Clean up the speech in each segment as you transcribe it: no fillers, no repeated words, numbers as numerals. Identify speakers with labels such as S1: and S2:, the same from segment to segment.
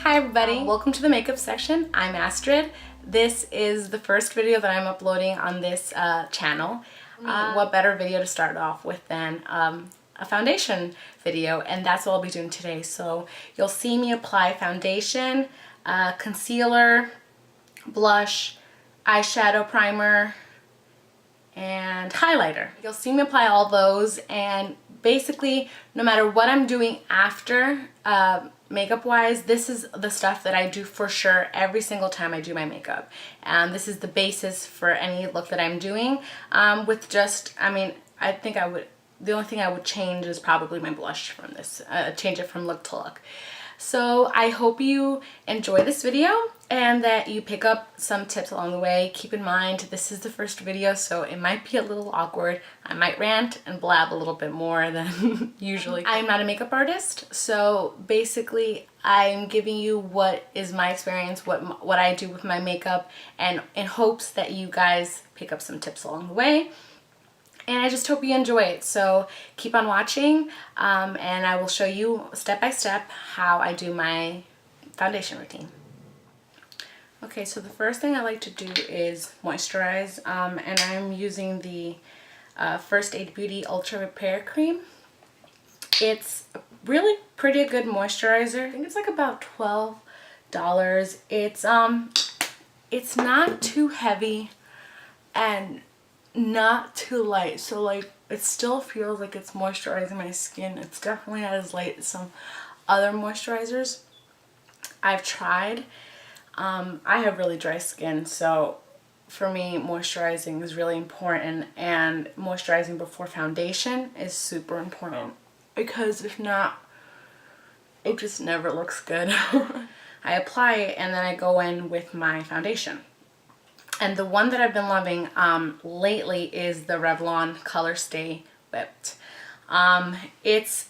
S1: Hi everybody, welcome to the makeup section. I'm Astrid. This is the first video that I'm uploading on this channel. What better video to start off with than a foundation video, and that's what I'll be doing today. So you'll see me apply foundation, concealer, blush, eyeshadow primer, and highlighter. You'll see me apply all those, and basically no matter what I'm doing after makeup wise, this is the stuff that I do for sure every single time I do my makeup. This is the basis for any look that I'm doing, with just, I think I would, the only thing I would change is probably my blush from this, change it from look to look. So I hope you enjoy this video and that you pick up some tips along the way. Keep in mind, this is the first video, so it might be a little awkward. I might rant and blab a little bit more than usually. I am not a makeup artist, so basically I'm giving you what is my experience, what I do with my makeup, and in hopes that you guys pick up some tips along the way. And I just hope you enjoy it. So keep on watching, and I will show you step by step how I do my foundation routine. Okay, so the first thing I like to do is moisturize, and I'm using the First Aid Beauty Ultra Repair Cream. It's a really pretty good moisturizer. I think it's like about $12. It's not too heavy and not too light, so like it still feels like it's moisturizing my skin. It's definitely not as light as some other moisturizers I've tried. I have really dry skin, so for me moisturizing is really important, and moisturizing before foundation is super important because if not, it just never looks good. I apply it and then I go in with my foundation. And the one that I've been loving lately is the Revlon Colorstay Whipped. It's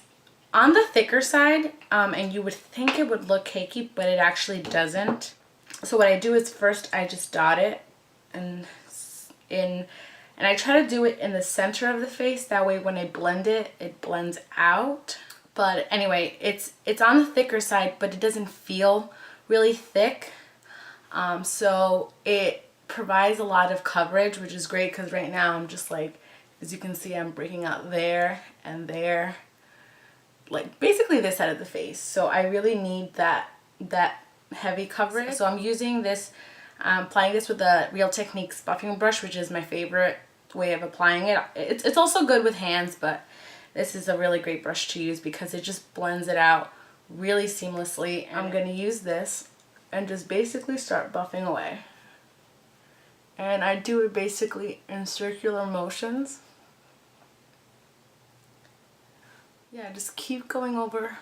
S1: on the thicker side, and you would think it would look cakey, but it actually doesn't. So what I do is first I just dot it and I try to do it in the center of the face. That way when I blend it, it blends out. But anyway, it's on the thicker side, but it doesn't feel really thick. So it provides a lot of coverage, which is great because right now I'm just like, as you can see, I'm breaking out there and there, like basically this side of the face. So I really need that heavy coverage. So I'm using this, applying this with the Real Techniques buffing brush, which is my favorite way of applying it. It's also good with hands, but this is a really great brush to use because it just blends it out really seamlessly. I'm going to use this and just basically start buffing away. And I do it basically in circular motions. Yeah, just keep going over.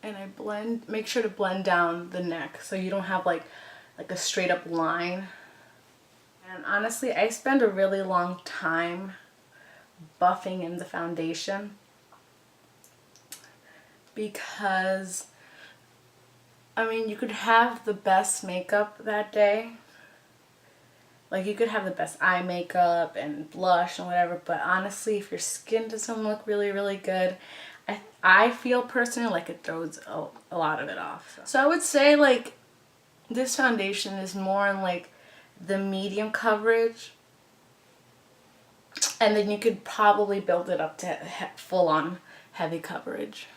S1: And I blend, make sure to blend down the neck so you don't have like a straight up line. And honestly, I spend a really long time buffing in the foundation because you could have the best makeup that day. Like you could have the best eye makeup and blush and whatever, but honestly, if your skin doesn't look really, really good, I feel personally like it throws a lot of it off. So I would say like this foundation is more in like the medium coverage, and then you could probably build it up to full-on heavy coverage.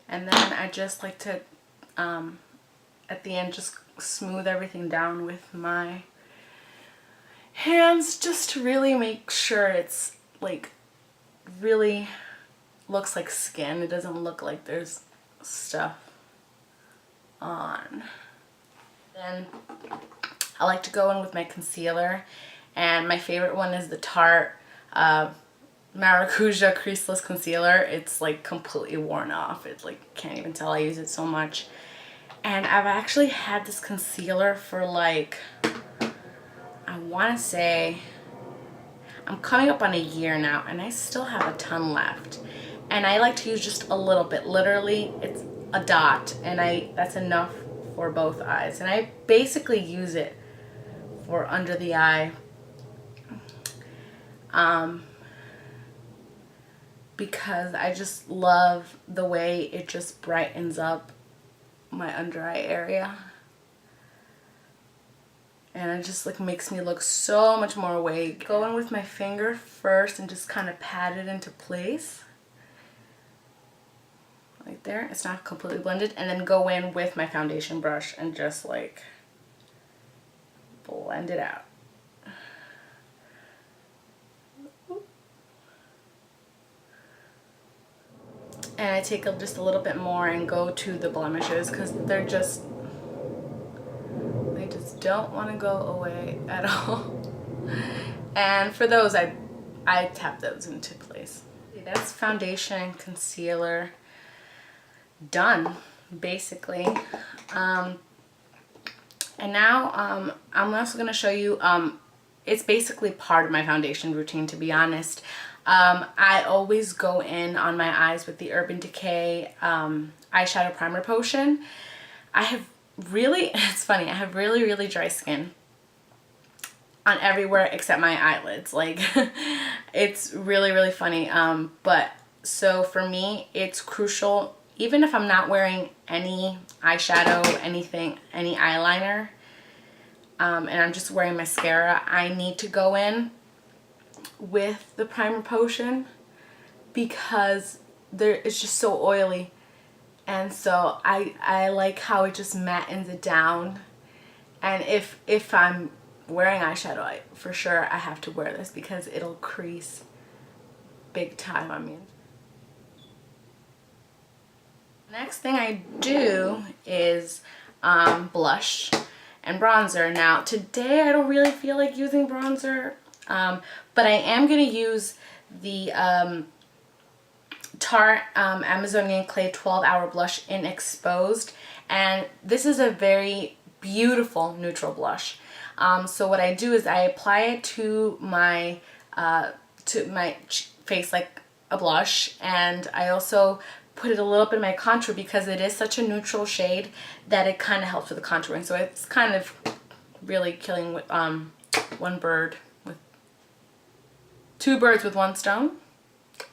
S1: And then I just like to, at the end, just smooth everything down with my hands just to really make sure it's like really looks like skin. It doesn't look like there's stuff on. Then I like to go in with my concealer, and my favorite one is the Tarte Maracuja Creaseless Concealer. It's like completely worn off. It's like, can't even tell I use it so much. And I've actually had this concealer for like, I want to say, I'm coming up on a year now, and I still have a ton left. And I like to use just a little bit. Literally, it's a dot, and that's enough for both eyes. And I basically use it for under the eye. because I just love the way it just brightens up my under eye area. And it just like makes me look so much more awake. Go in with my finger first and just kind of pat it into place. Right there. It's not completely blended. And then go in with my foundation brush and just like blend it out. And I take just a little bit more and go to the blemishes because they just don't want to go away at all. And for those, I tap those into place. That's foundation and concealer done, basically. And now I'm also going to show you, it's basically part of my foundation routine, to be honest. I always go in on my eyes with the Urban Decay eyeshadow primer potion. I have really, it's funny, I have really dry skin on everywhere except my eyelids. Like, it's really funny. But so for me, it's crucial, even if I'm not wearing any eyeshadow, anything, any eyeliner, and I'm just wearing mascara, I need to go in with the primer potion because it's just so oily. And so I like how it just mattens it down. And if I'm wearing eyeshadow, for sure I have to wear this because it'll crease big time on me. Next thing I do is blush and bronzer. Now today I don't really feel like using bronzer, but I am going to use the Tarte Amazonian Clay 12-Hour Blush in Exposed, and this is a very beautiful neutral blush. So what I do is I apply it to my face like a blush, and I also put it a little bit in my contour because it is such a neutral shade that it kind of helps with the contouring. So it's kind of really killing with two birds with one stone.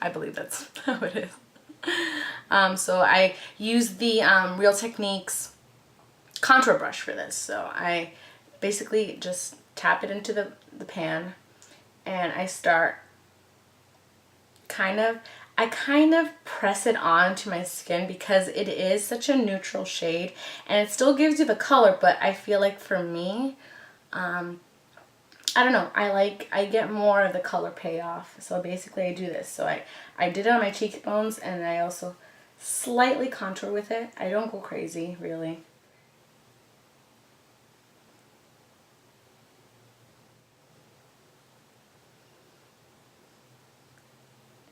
S1: I believe that's how it is. So I use the Real Techniques contour brush for this. So I basically just tap it into the pan, and I start I kind of press it onto my skin because it is such a neutral shade and it still gives you the color, but I feel like for me, I don't know, I get more of the color payoff. So basically I do this. So I did it on my cheekbones, and I also slightly contour with it. I don't go crazy, really.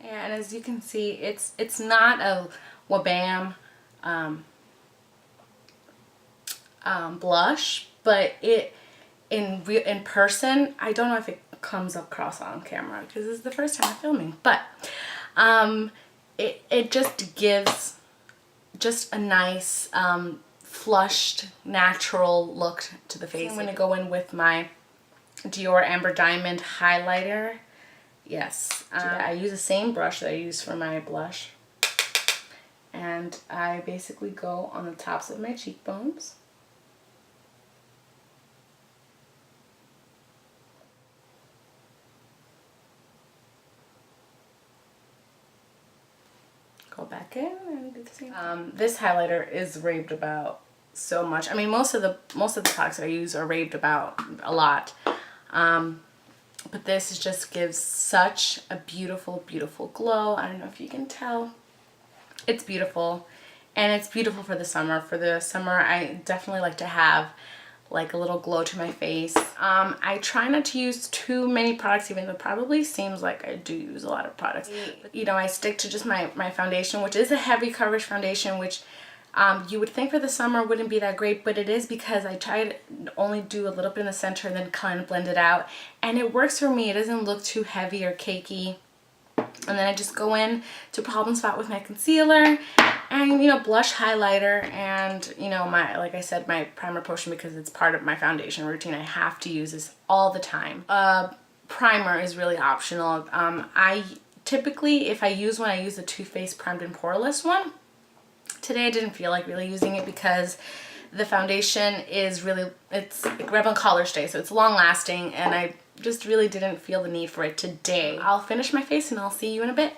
S1: Yeah, and as you can see, it's not a wabam blush, but in person, I don't know if it comes across on camera because this is the first time I'm filming, but it just gives just a nice flushed natural look to the face. I'm going to go in with my Dior Amber Diamond highlighter. Yes, I use the same brush that I use for my blush, and I basically go on the tops of my cheekbones. Go back in and do the same thing. This highlighter is raved about so much. I mean, most of the products I use are raved about a lot. But this just gives such a beautiful glow. I don't know if you can tell. It's beautiful, and it's beautiful for the summer. For the summer, I definitely like to have like a little glow to my face. I try not to use too many products, even though it probably seems like I do use a lot of products. You know, I stick to just my foundation, which is a heavy coverage foundation, which you would think for the summer wouldn't be that great, but it is because I try to only do a little bit in the center and then kind of blend it out, and it works for me. It doesn't look too heavy or cakey. And then I just go in to Problem Spot with my concealer and, you know, blush, highlighter, and, you know, like I said, my primer potion, because it's part of my foundation routine. I have to use this all the time. Primer is really optional. I typically if I use one, I use the Too Faced Primed and Poreless one. Today I didn't feel like really using it because the foundation is really, it's Revlon Colorstay, so it's long lasting, and I just really didn't feel the need for it today. I'll finish my face and I'll see you in a bit.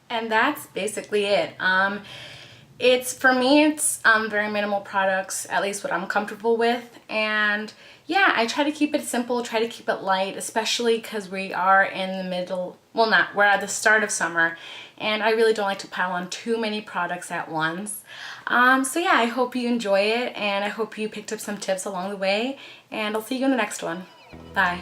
S1: And that's basically it. For me, it's very minimal products, at least what I'm comfortable with. And yeah, I try to keep it simple, try to keep it light, especially because we are in the middle, well we're at the start of summer, and I really don't like to pile on too many products at once. So yeah, I hope you enjoy it, and I hope you picked up some tips along the way, and I'll see you in the next one. Bye.